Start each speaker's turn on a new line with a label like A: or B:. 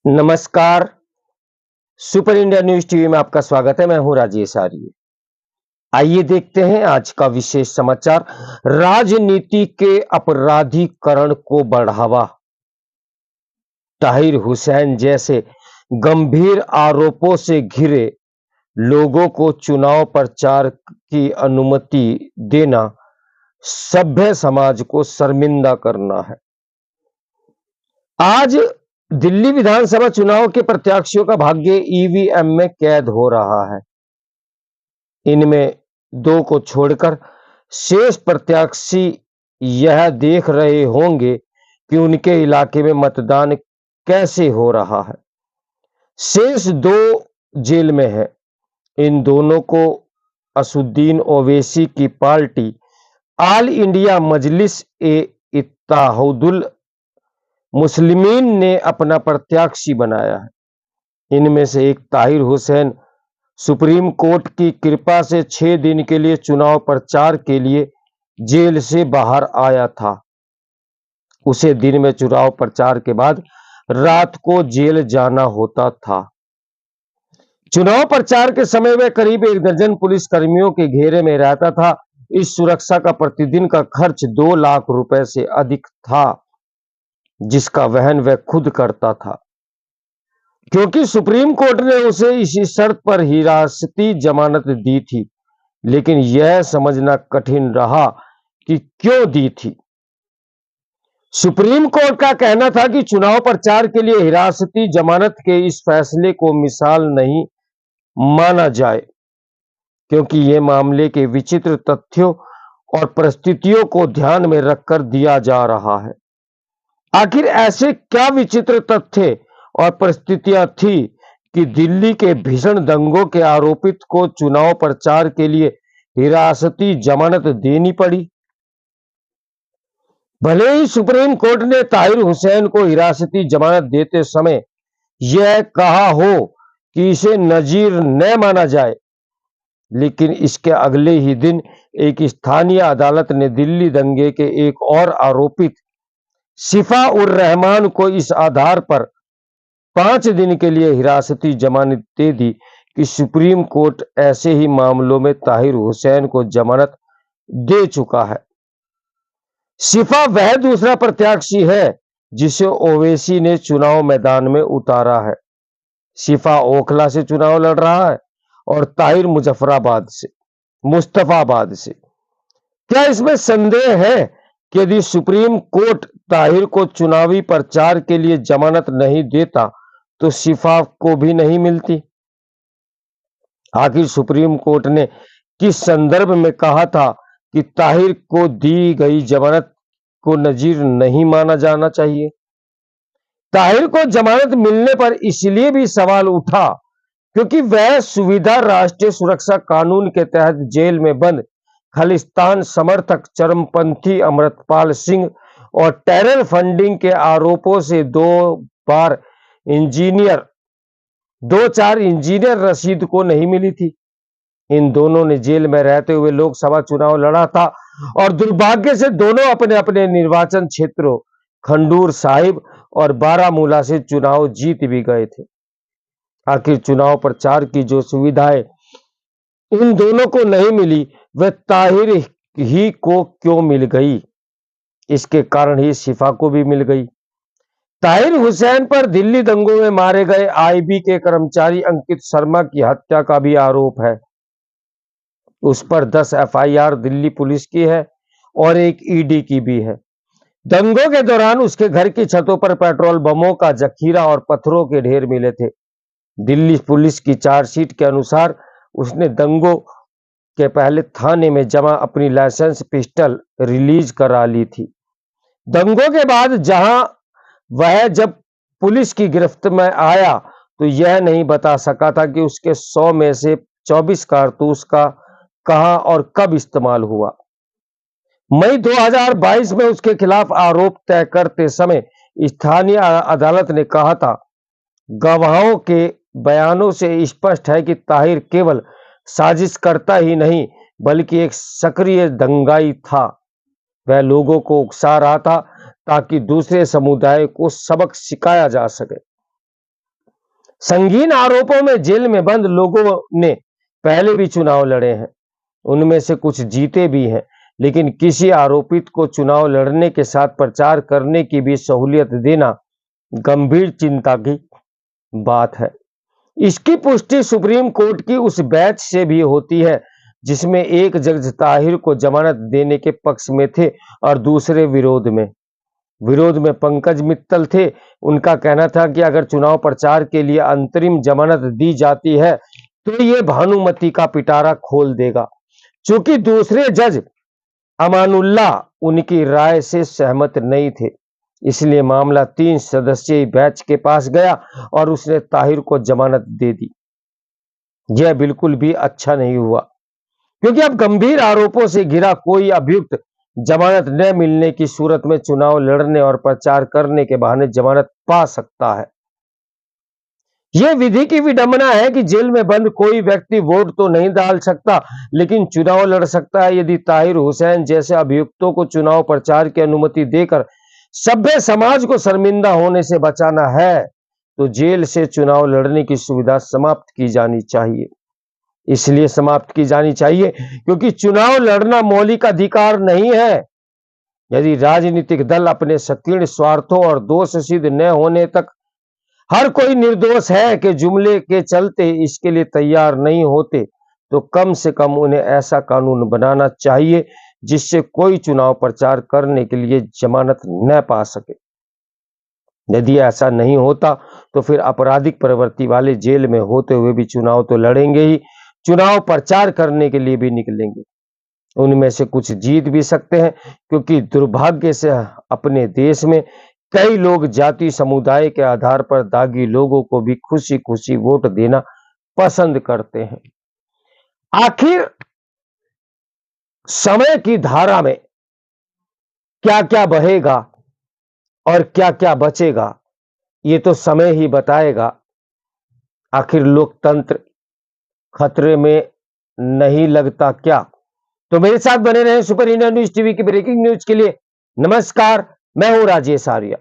A: नमस्कार। Super India news TV में आपका स्वागत है। मैं हूं राजेश आर्य। आइए देखते हैं आज का विशेष समाचार। राजनीति के अपराधीकरण को बढ़ावा। ताहिर हुसैन जैसे गंभीर आरोपों से घिरे लोगों को चुनाव प्रचार की अनुमति देना सभ्य समाज को शर्मिंदा करना है। आज दिल्ली विधानसभा चुनाव के प्रत्याशियों का भाग्य ईवीएम में कैद हो रहा है। इनमें दो को छोड़कर शेष प्रत्याशी यह देख रहे होंगे कि उनके इलाके में मतदान कैसे हो रहा है। शेष दो जेल में है। इन दोनों को असुद्दीन ओवैसी की पार्टी ऑल इंडिया मजलिस ए इत्तेहादुल मुस्लिमीन ने अपना प्रत्याशी बनाया है। इनमें से एक ताहिर हुसैन सुप्रीम कोर्ट की कृपा से 6 दिन के लिए चुनाव प्रचार के लिए जेल से बाहर आया था। उसे दिन में चुनाव प्रचार के बाद रात को जेल जाना होता था। चुनाव प्रचार के समय वह करीब 1 दर्जन पुलिस कर्मियों के घेरे में रहता था। इस सुरक्षा का प्रतिदिन का खर्च 2 लाख रुपए से अधिक था, जिसका वहन वह खुद करता था, क्योंकि सुप्रीम कोर्ट ने उसे इसी शर्त पर हिरासती जमानत दी थी। लेकिन यह समझना कठिन रहा कि क्यों दी थी। सुप्रीम कोर्ट का कहना था कि चुनाव प्रचार के लिए हिरासती जमानत के इस फैसले को मिसाल नहीं माना जाए, क्योंकि यह मामले के विचित्र तथ्यों और परिस्थितियों को ध्यान में रखकर दिया जा रहा है। आखिर ऐसे क्या विचित्र तथ्य और परिस्थितियां थी कि दिल्ली के भीषण दंगों के आरोपित को चुनाव प्रचार के लिए हिरासती जमानत देनी पड़ी। भले ही सुप्रीम कोर्ट ने ताहिर हुसैन को हिरासती जमानत देते समय यह कहा हो कि इसे नजीर न माना जाए, लेकिन इसके अगले ही दिन एक स्थानीय अदालत ने दिल्ली दंगे के एक और आरोपित शिफा उर रहमान को इस आधार पर 5 दिन के लिए हिरासती जमानत दे दी कि सुप्रीम कोर्ट ऐसे ही मामलों में ताहिर हुसैन को जमानत दे चुका है। शिफा वह दूसरा प्रत्याशी है जिसे ओवैसी ने चुनाव मैदान में उतारा है। शिफा ओखला से चुनाव लड़ रहा है और ताहिर मुस्तफाबाद से। क्या इसमें संदेह है कि यदि सुप्रीम कोर्ट ताहिर को चुनावी प्रचार के लिए जमानत नहीं देता तो शिफा को भी नहीं मिलती? आखिर सुप्रीम कोर्ट ने किस संदर्भ में कहा था कि ताहिर को दी गई जमानत को नजीर नहीं माना जाना चाहिए? ताहिर को जमानत मिलने पर इसलिए भी सवाल उठा क्योंकि वह सुविधा राष्ट्रीय सुरक्षा कानून के तहत जेल में बंद खालिस्तान समर्थक चरमपंथी अमृतपाल सिंह और टेरर फंडिंग के आरोपों से 2-4 इंजीनियर रशीद को नहीं मिली थी। इन दोनों ने जेल में रहते हुए लोकसभा चुनाव लड़ा था और दुर्भाग्य से दोनों अपने अपने निर्वाचन क्षेत्रों खंडूर साहिब और बारामूला से चुनाव जीत भी गए थे। आखिर चुनाव प्रचार की जो सुविधाएं इन दोनों को नहीं मिली, वह ताहिर ही को क्यों मिल गई? इसके कारण ही शिफा को भी मिल गई। ताहिर हुसैन पर दिल्ली दंगों में मारे गए आईबी के कर्मचारी अंकित शर्मा की हत्या का भी आरोप है। उस पर 10 एफआईआर दिल्ली पुलिस की है और एक ईडी की भी है। दंगों के दौरान उसके घर की छतों पर पेट्रोल बमों का जखीरा और पत्थरों के ढेर मिले थे। दिल्ली पुलिस की चार्जशीट के अनुसार उसने दंगों के पहले थाने में जमा अपनी लाइसेंस पिस्टल रिलीज करा ली थी। दंगों के बाद वह जब पुलिस की गिरफ्त में आया तो यह नहीं बता सका था कि उसके 100 में से 24 कारतूस का कहां और कब इस्तेमाल हुआ। मई 2022 में उसके खिलाफ आरोप तय करते समय स्थानीय अदालत ने कहा था, गवाहों के बयानों से स्पष्ट है कि ताहिर केवल साजिश करता ही नहीं बल्कि एक सक्रिय दंगाई था। वह लोगों को उकसा रहा था ताकि दूसरे समुदाय को सबक सिखाया जा सके। संगीन आरोपों में जेल में बंद लोगों ने पहले भी चुनाव लड़े हैं। उनमें से कुछ जीते भी हैं, लेकिन किसी आरोपित को चुनाव लड़ने के साथ प्रचार करने की भी सहूलियत देना गंभीर चिंता की बात है। इसकी पुष्टि सुप्रीम कोर्ट की उस बेंच से भी होती है जिसमें एक जज ताहिर को जमानत देने के पक्ष में थे और दूसरे विरोध में पंकज मित्तल थे। उनका कहना था कि अगर चुनाव प्रचार के लिए अंतरिम जमानत दी जाती है तो ये भानुमति का पिटारा खोल देगा। चूंकि दूसरे जज अमानुल्लाह उनकी राय से सहमत नहीं थे, इसलिए मामला 3 सदस्यीय बेंच के पास गया और उसने ताहिर को जमानत दे दी। यह बिल्कुल भी अच्छा नहीं हुआ, क्योंकि अब गंभीर आरोपों से घिरा कोई अभियुक्त जमानत न मिलने की सूरत में चुनाव लड़ने और प्रचार करने के बहाने जमानत पा सकता है। यह विधि की विडंबना है कि जेल में बंद कोई व्यक्ति वोट तो नहीं डाल सकता, लेकिन चुनाव लड़ सकता है। यदि ताहिर हुसैन जैसे अभियुक्तों को चुनाव प्रचार की अनुमति देकर सभ्य समाज को शर्मिंदा होने से बचाना है, तो जेल से चुनाव लड़ने की सुविधा समाप्त की जानी चाहिए। इसलिए समाप्त की जानी चाहिए क्योंकि चुनाव लड़ना मौलिक अधिकार नहीं है। यदि राजनीतिक दल अपने संकीर्ण स्वार्थों और दोष सिद्ध न होने तक हर कोई निर्दोष है के जुमले के चलते इसके लिए तैयार नहीं होते, तो कम से कम उन्हें ऐसा कानून बनाना चाहिए जिससे कोई चुनाव प्रचार करने के लिए जमानत न पा सके। यदि ऐसा नहीं होता तो फिर आपराधिक प्रवृत्ति वाले जेल में होते हुए भी चुनाव तो लड़ेंगे ही, चुनाव प्रचार करने के लिए भी निकलेंगे। उनमें से कुछ जीत भी सकते हैं, क्योंकि दुर्भाग्य से अपने देश में कई लोग जाति समुदाय के आधार पर दागी लोगों को भी खुशी खुशी वोट देना पसंद करते हैं। आखिर समय की धारा में क्या क्या बहेगा और क्या क्या बचेगा, ये तो समय ही बताएगा। आखिर लोकतंत्र खतरे में नहीं लगता क्या? तो मेरे साथ बने रहें सुपर इंडिया न्यूज टीवी की ब्रेकिंग न्यूज के लिए। नमस्कार, मैं हूं राजेश आर्या।